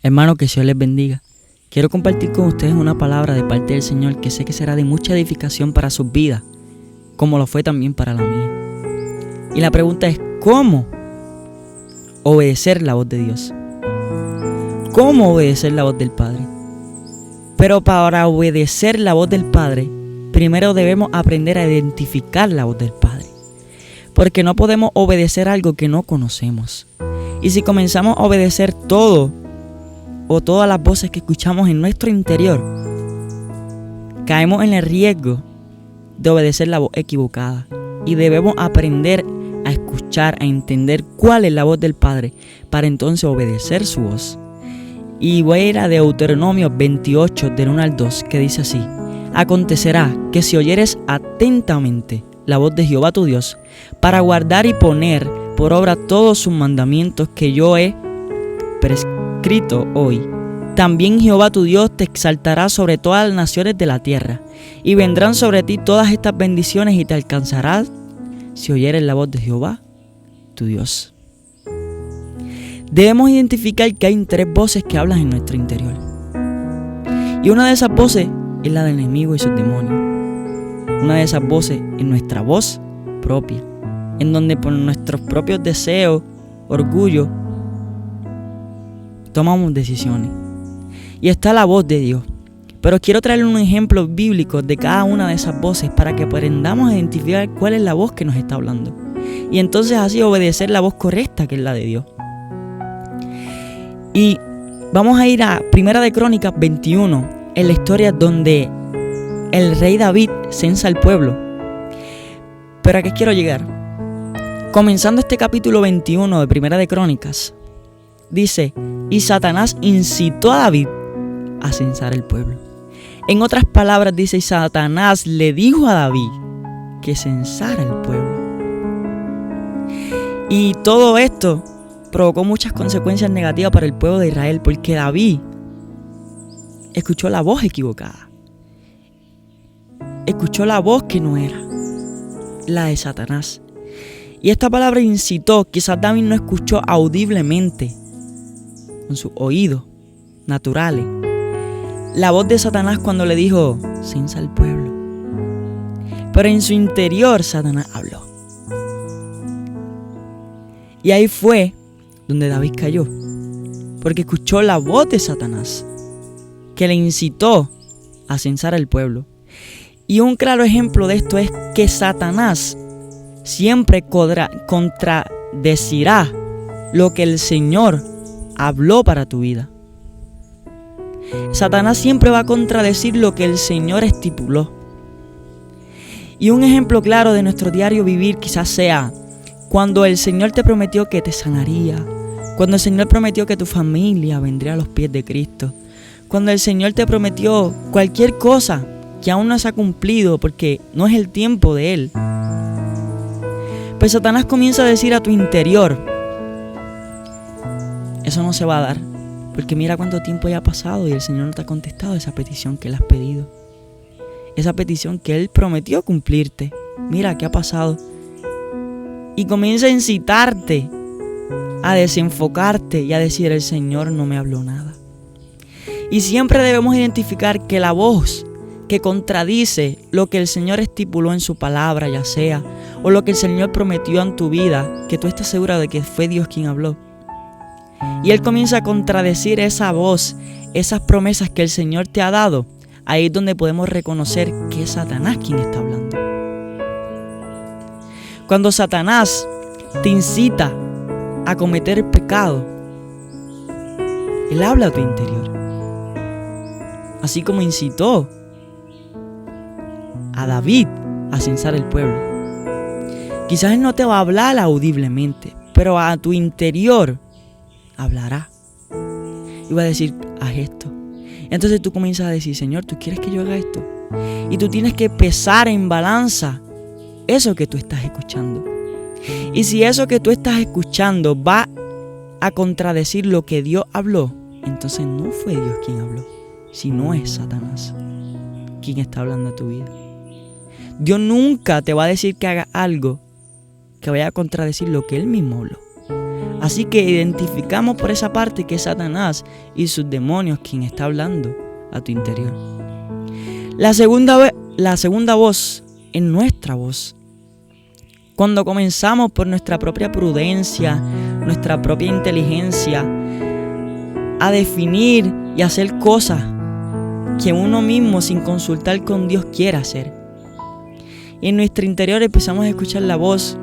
Hermano, que Dios les bendiga. Quiero compartir con ustedes una palabra de parte del Señor que sé que será de mucha edificación para sus vidas, como lo fue también para la mía. Y la pregunta es, ¿cómo obedecer la voz de Dios? ¿Cómo obedecer la voz del Padre? Pero para obedecer la voz del Padre, primero debemos aprender a identificar la voz del Padre. Porque no podemos obedecer algo que no conocemos. Y si comenzamos a obedecer todo o todas las voces que escuchamos en nuestro interior, caemos en el riesgo de obedecer la voz equivocada. Y debemos aprender a escuchar, a entender cuál es la voz del Padre para entonces obedecer su voz. Y voy a ir a Deuteronomio 28, del 1 al 2, que dice así: Acontecerá que si oyeres atentamente la voz de Jehová tu Dios, para guardar y poner por obra todos sus mandamientos que yo he prescrito hoy, también Jehová tu Dios te exaltará sobre todas las naciones de la tierra, y vendrán sobre ti todas estas bendiciones y te alcanzarán si oyeres la voz de Jehová tu Dios. Debemos identificar que hay tres voces que hablan en nuestro interior. Y una de esas voces es la del enemigo y sus demonios. Una de esas voces es nuestra voz propia, en donde por nuestros propios deseos, orgullo, tomamos decisiones. Y está la voz de Dios. Pero quiero traerle un ejemplo bíblico de cada una de esas voces para que aprendamos a identificar cuál es la voz que nos está hablando. Y entonces así obedecer la voz correcta, que es la de Dios. Y vamos a ir a Primera de Crónicas 21, en la historia donde el rey David censa al pueblo. Pero ¿a qué quiero llegar? Comenzando este capítulo 21 de Primera de Crónicas, dice: y Satanás incitó a David a censar el pueblo. En otras palabras dice: y Satanás le dijo a David que censara el pueblo. Y todo esto provocó muchas consecuencias negativas para el pueblo de Israel, porque David escuchó la voz equivocada. Escuchó la voz que no era la de Satanás. Y esta palabra incitó, quizás David no escuchó audiblemente con sus oídos naturales la voz de Satanás cuando le dijo: censa al pueblo. Pero en su interior Satanás habló. Y ahí fue donde David cayó, porque escuchó la voz de Satanás, que le incitó a censar al pueblo. Y un claro ejemplo de esto es que Satanás siempre contradecirá lo que el Señor habló para tu vida. Satanás siempre va a contradecir lo que el Señor estipuló. Y un ejemplo claro de nuestro diario vivir quizás sea cuando el Señor te prometió que te sanaría, cuando el Señor prometió que tu familia vendría a los pies de Cristo, cuando el Señor te prometió cualquier cosa que aún no se ha cumplido porque no es el tiempo de Él. Pues Satanás comienza a decir a tu interior: eso no se va a dar, porque mira cuánto tiempo ya ha pasado y el Señor no te ha contestado esa petición que Él has pedido, esa petición que Él prometió cumplirte. Mira qué ha pasado. Y comienza a incitarte a desenfocarte y a decir: el Señor no me habló nada. Y siempre debemos identificar que la voz que contradice lo que el Señor estipuló en su palabra, ya sea, o lo que el Señor prometió en tu vida, que tú estás segura de que fue Dios quien habló, y Él comienza a contradecir esa voz, esas promesas que el Señor te ha dado, ahí es donde podemos reconocer que es Satanás quien está hablando. Cuando Satanás te incita a cometer el pecado, Él habla a tu interior. Así como incitó a David a censar el pueblo. Quizás Él no te va a hablar audiblemente, pero a tu interior hablará. Y va a decir: haz esto. Entonces tú comienzas a decir: Señor, ¿tú quieres que yo haga esto? Y tú tienes que pesar en balanza eso que tú estás escuchando. Y si eso que tú estás escuchando va a contradecir lo que Dios habló, entonces no fue Dios quien habló, sino es Satanás quien está hablando a tu vida. Dios nunca te va a decir que hagas algo que vaya a contradecir lo que Él mismo habló. Así que identificamos por esa parte que es Satanás y sus demonios quien está hablando a tu interior. La segunda voz es nuestra voz. Cuando comenzamos por nuestra propia prudencia, nuestra propia inteligencia, a definir y hacer cosas que uno mismo sin consultar con Dios quiere hacer. Y en nuestro interior empezamos a escuchar la voz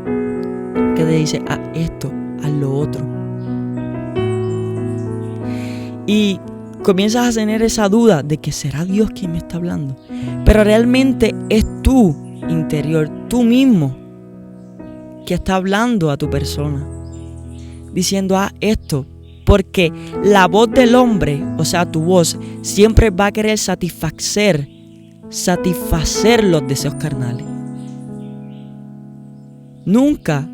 que te dice, haz esto, haz lo otro. Y comienzas a tener esa duda de que será Dios quien me está hablando. Pero realmente es tu interior, tú mismo, que está hablando a tu persona, diciendo, haz esto. Porque la voz del hombre, o sea, tu voz, siempre va a querer satisfacer los deseos carnales. Nunca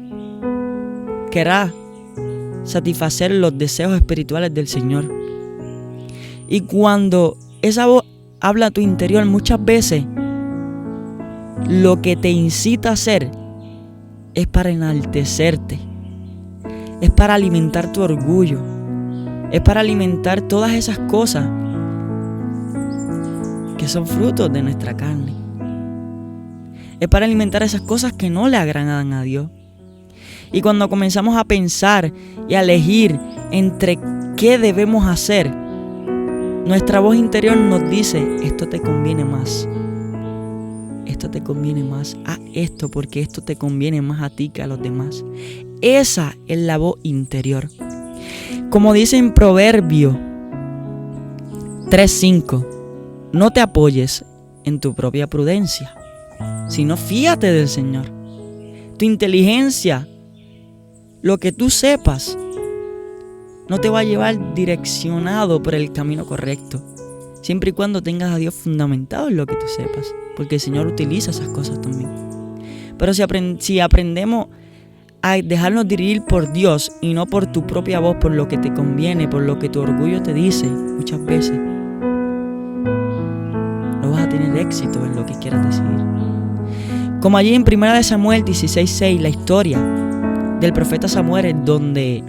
querrá satisfacer los deseos espirituales del Señor. Y cuando esa voz habla a tu interior, muchas veces lo que te incita a hacer es para enaltecerte, es para alimentar tu orgullo, es para alimentar todas esas cosas que son frutos de nuestra carne. Es para alimentar esas cosas que no le agradan a Dios. Y cuando comenzamos a pensar y a elegir entre qué debemos hacer, nuestra voz interior nos dice, esto te conviene más. Esto te conviene más. Haz esto porque esto te conviene más a ti que a los demás. Esa es la voz interior. Como dice en Proverbio 3:5, no te apoyes en tu propia prudencia, sino fíate del Señor. Tu inteligencia, lo que tú sepas, no te va a llevar direccionado por el camino correcto, siempre y cuando tengas a Dios fundamentado en lo que tú sepas, porque el Señor utiliza esas cosas también. Pero si aprendemos a dejarnos dirigir por Dios y no por tu propia voz, por lo que te conviene, por lo que tu orgullo te dice, muchas veces no vas a tener éxito en lo que quieras decidir. Como allí en 1 Samuel 16:6, la historia del profeta Samuel, donde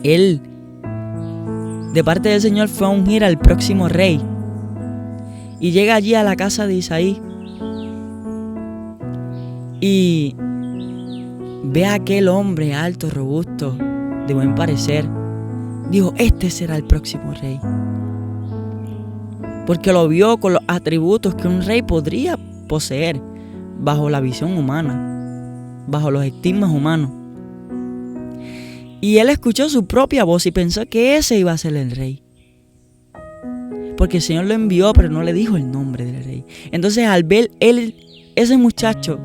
él, de parte del Señor, fue a ungir al próximo rey. Y llega allí a la casa de Isaí y ve a aquel hombre alto, robusto, de buen parecer. Dijo, este será el próximo rey. Porque lo vio con los atributos que un rey podría poseer bajo la visión humana, bajo los estigmas humanos. Y él escuchó su propia voz y pensó que ese iba a ser el rey. Porque el Señor lo envió, pero no le dijo el nombre del rey. Entonces al ver ese muchacho,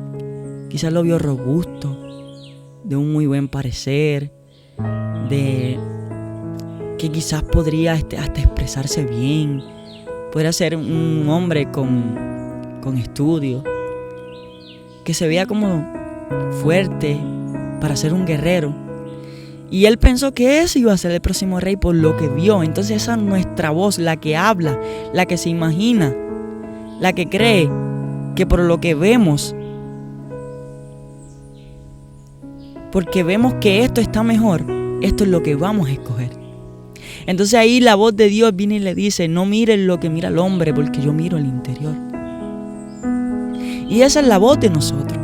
quizás lo vio robusto, de un muy buen parecer, de que quizás podría hasta expresarse bien, podría ser un hombre con estudio, que se veía como fuerte para ser un guerrero. Y él pensó que ese iba a ser el próximo rey por lo que vio. Entonces esa es nuestra voz, la que habla, la que se imagina, la que cree que por lo que vemos, porque vemos que esto está mejor, esto es lo que vamos a escoger. Entonces ahí la voz de Dios viene y le dice, no mires lo que mira el hombre, porque yo miro el interior. Y esa es la voz de nosotros,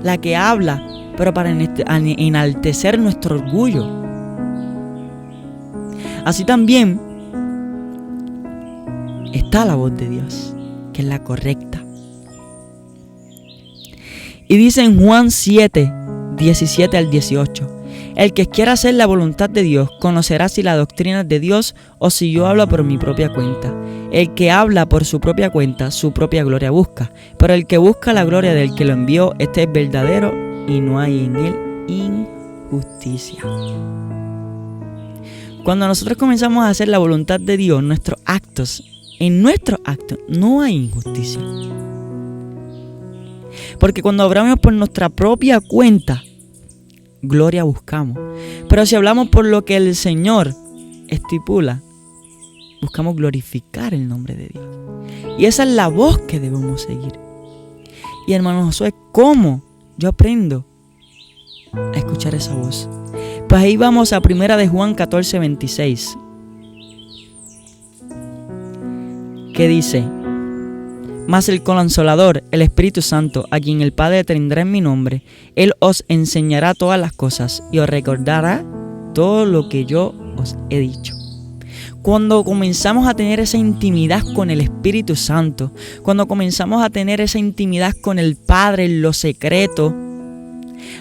la que habla, pero para enaltecer nuestro orgullo. Así también está la voz de Dios, que es la correcta. Y dice en Juan 7, 17 al 18, el que quiera hacer la voluntad de Dios conocerá si la doctrina es de Dios o si yo hablo por mi propia cuenta. El que habla por su propia cuenta, su propia gloria busca, pero el que busca la gloria del que lo envió, este es verdadero y no hay en él injusticia. Cuando nosotros comenzamos a hacer la voluntad de Dios, en nuestros actos no hay injusticia. Porque cuando obramos por nuestra propia cuenta, gloria buscamos. Pero si hablamos por lo que el Señor estipula, buscamos glorificar el nombre de Dios. Y esa es la voz que debemos seguir. Y hermano Josué, ¿cómo yo aprendo a escuchar esa voz? Pues ahí vamos a 1 de Juan 14:26, que dice: Mas el Consolador, el Espíritu Santo, a quien el Padre tendrá en mi nombre, Él os enseñará todas las cosas y os recordará todo lo que yo os he dicho. Cuando comenzamos a tener esa intimidad con el Espíritu Santo, cuando comenzamos a tener esa intimidad con el Padre en lo secreto,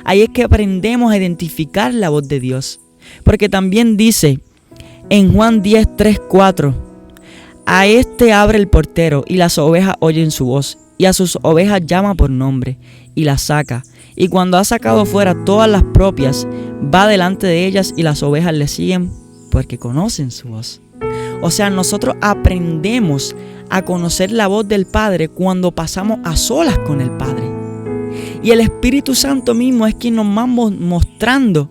ahí es que aprendemos a identificar la voz de Dios. Porque también dice en Juan 10:3-4: A este abre el portero, y las ovejas oyen su voz, y a sus ovejas llama por nombre, y las saca. Y cuando ha sacado fuera todas las propias, va delante de ellas, y las ovejas le siguen porque conocen su voz. O sea, nosotros aprendemos a conocer la voz del Padre cuando pasamos a solas con el Padre. Y el Espíritu Santo mismo es quien nos va mostrando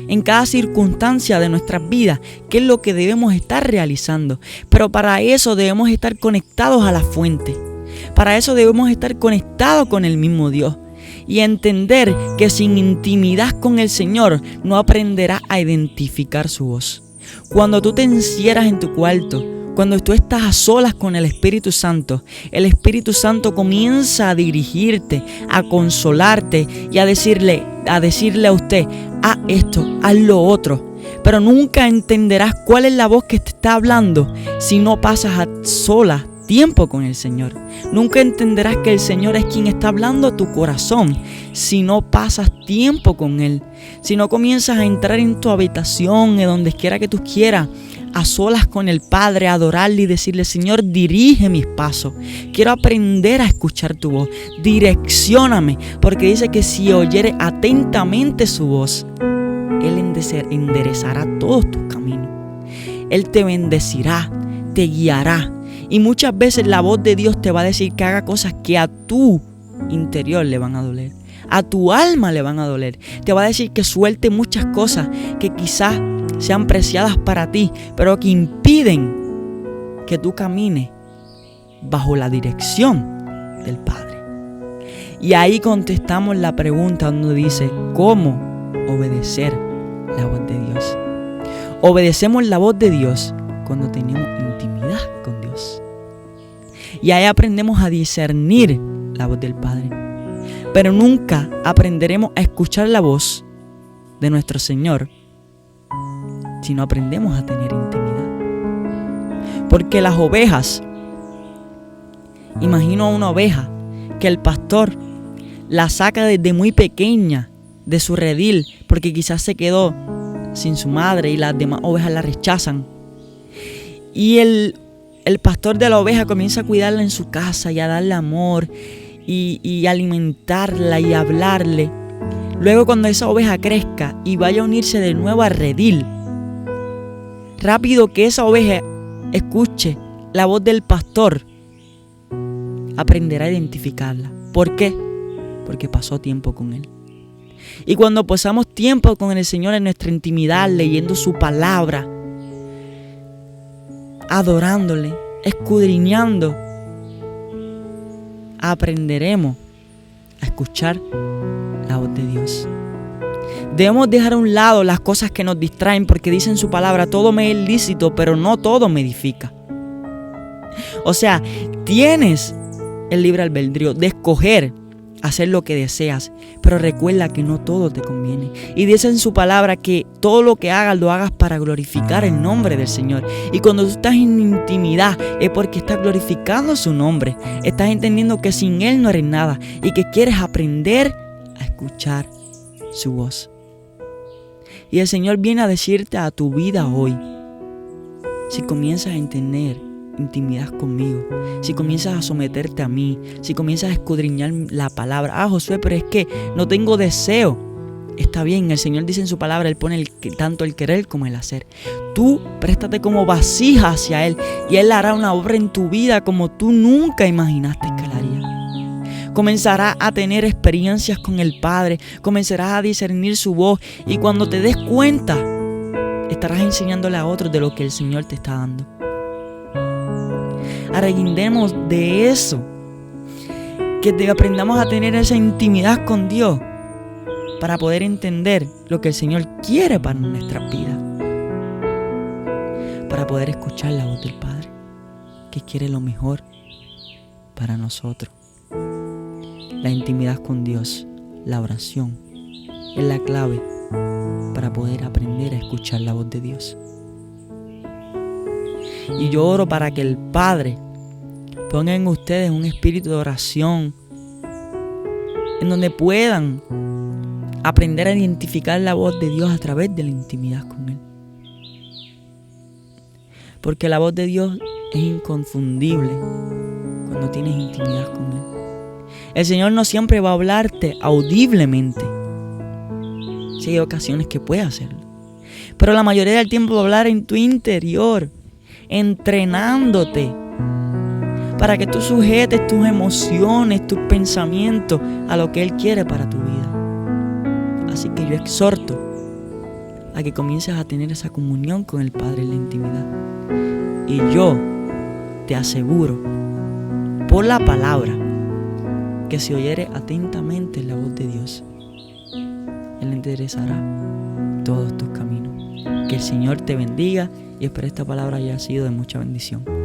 en cada circunstancia de nuestras vidas qué es lo que debemos estar realizando. Pero para eso debemos estar conectados a la fuente. Para eso debemos estar conectados con el mismo Dios. Y entender que sin intimidad con el Señor no aprenderás a identificar su voz. Cuando tú te encierras en tu cuarto, cuando tú estás a solas con el Espíritu Santo comienza a dirigirte, a consolarte y a decirle a usted: haz esto, haz lo otro. Pero nunca entenderás cuál es la voz que te está hablando si no pasas a solas tiempo con el Señor. Nunca entenderás que el Señor es quien está hablando a tu corazón si no pasas tiempo con Él. Si no comienzas a entrar en tu habitación, en donde quiera que tú quieras, a solas con el Padre, a adorarle y decirle: Señor, dirige mis pasos. Quiero aprender a escuchar tu voz. Direccióname, porque dice que si oyeres atentamente su voz, Él enderezará todos tus caminos. Él te bendecirá, te guiará. Y muchas veces la voz de Dios te va a decir que haga cosas que a tu interior le van a doler. A tu alma le van a doler. Te va a decir que suelte muchas cosas que quizás sean preciadas para ti, pero que impiden que tú camines bajo la dirección del Padre. Y ahí contestamos la pregunta donde dice: ¿cómo obedecer la voz de Dios? Obedecemos la voz de Dios cuando tenemos intimidad con Dios. Y ahí aprendemos a discernir la voz del Padre. Pero nunca aprenderemos a escuchar la voz de nuestro Señor si no aprendemos a tener intimidad. Porque las ovejas, imagino a una oveja que el pastor la saca desde muy pequeña de su redil porque quizás se quedó sin su madre y las demás ovejas la rechazan. Y el pastor de la oveja comienza a cuidarla en su casa y a darle amor y alimentarla y hablarle. Luego, cuando esa oveja crezca y vaya a unirse de nuevo al redil, rápido que esa oveja escuche la voz del pastor, aprenderá a identificarla. ¿Por qué? Porque pasó tiempo con Él. Y cuando pasamos tiempo con el Señor en nuestra intimidad, leyendo su palabra, adorándole, escudriñando, aprenderemos a escuchar la voz de Dios. Debemos dejar a un lado las cosas que nos distraen, porque dice en su palabra: todo me es lícito, pero no todo me edifica. O sea, tienes el libre albedrío de escoger hacer lo que deseas, pero recuerda que no todo te conviene. Y dice en su palabra que todo lo que hagas, lo hagas para glorificar el nombre del Señor. Y cuando tú estás en intimidad es porque estás glorificando su nombre. Estás entendiendo que sin Él no eres nada y que quieres aprender a escuchar su voz. Y el Señor viene a decirte a tu vida hoy: si comienzas a tener intimidad conmigo, si comienzas a someterte a mí, si comienzas a escudriñar la palabra. Josué, pero es que no tengo deseo. Está bien, el Señor dice en su palabra: Él pone tanto el querer como el hacer. Tú préstate como vasija hacia Él y Él hará una obra en tu vida como tú nunca imaginaste que la haría. Comenzarás a tener experiencias con el Padre, comenzarás a discernir su voz, y cuando te des cuenta, estarás enseñándole a otros de lo que el Señor te está dando. Arreguindemos de eso, que aprendamos a tener esa intimidad con Dios para poder entender lo que el Señor quiere para nuestras vidas, para poder escuchar la voz del Padre, que quiere lo mejor para nosotros. La intimidad con Dios, la oración, es la clave para poder aprender a escuchar la voz de Dios. Y yo oro para que el Padre ponga en ustedes un espíritu de oración, en donde puedan aprender a identificar la voz de Dios a través de la intimidad con Él. Porque la voz de Dios es inconfundible cuando tienes intimidad con Él. El Señor no siempre va a hablarte audiblemente. Sí, hay ocasiones que puede hacerlo, pero la mayoría del tiempo va a hablar en tu interior, entrenándote para que tú sujetes tus emociones, tus pensamientos a lo que Él quiere para tu vida. Así que yo exhorto a que comiences a tener esa comunión con el Padre en la intimidad. Y yo te aseguro, por la palabra, que si oyeres atentamente la voz de Dios, Él enderezará todos tus caminos. Que el Señor te bendiga y espero esta palabra haya sido de mucha bendición.